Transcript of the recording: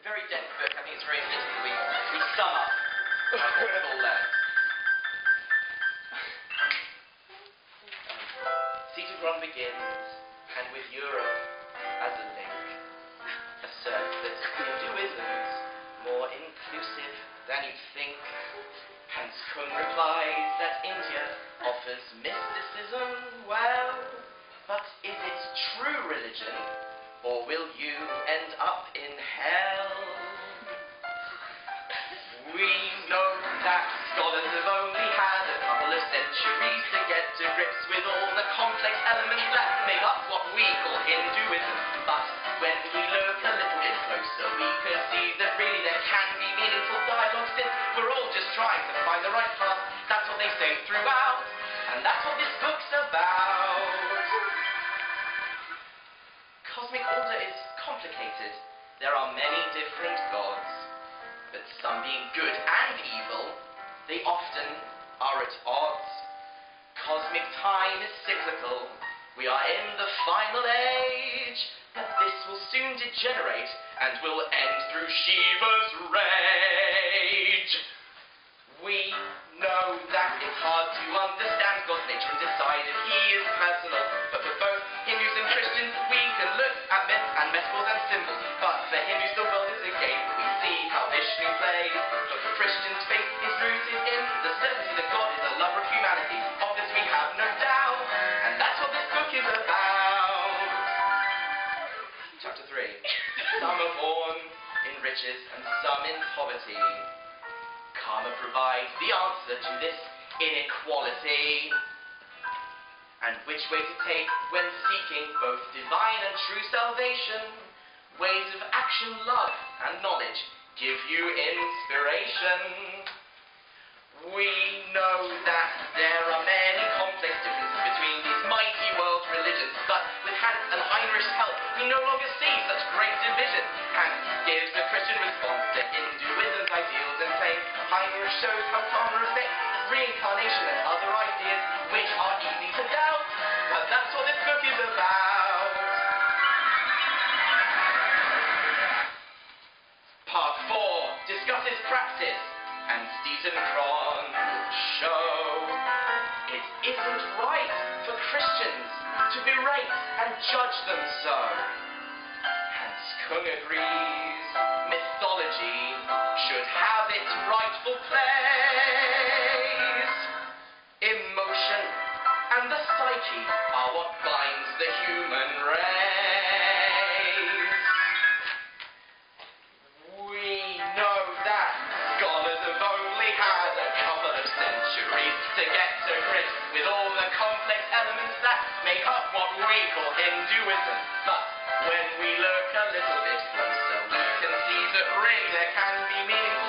very dense book. I think it's very fitting that we sum up what we've all learned. Stietencron begins, and with Europe as a link, asserts that Hinduism's more inclusive than you'd think. Stietencron replies that India offers mysticism. Well, but is it true religion, or will you end up in hell? We know that scholars have only had a couple of centuries to get to grips with all the complex elements that make up what we call Hinduism. But when we look a little bit closer, we can see that really there can be meaningful dialogue, since we're all just trying to find the right path. That's what they say throughout, and that's what this book's about. Cosmic order is complicated. There are many different gods, but some being good and evil, they often are at odds. Cosmic time is cyclical. We are in the final age, but this will soon degenerate and will end through Shiva's rage. We know that it's hard to understand God's nature and decide if he is personal, but for both Hindus and Christians we can look at myths and metaphors and symbols. But for Hindus the world is a game, we see how Vishnu plays. But for Christians faith is rooted in the certainty that God is a lover of humanity. Of this we have no doubt, and that's what this book is about. Chapter 3. Some are born in riches and some in poverty. Karma provides the answer to this inequality, and which way to take when seeking both divine and true salvation. Ways of action, love, and knowledge give you inspiration. We know that there are many complex differences between these mighty world religions, but with Hans and Heinrich's help, we no longer see such great division. Hans gives a Christian response to Hinduism's ideals and claims. Heinrich shows how karma affects reincarnation and other ideas which are easy to doubt, but that's what this book is about. Part 4 discusses practice, and Stietencron will show it isn't right for Christians to berate and judge them so. Stietencron agrees mythology should have its rightful place. Emotion and the psyche are what binds the human race. We know that scholars have only had a couple of centuries to get to grips with all the complex elements that make up what we call Hinduism. But when we look a little bit closer, we can see that really there can be meaningful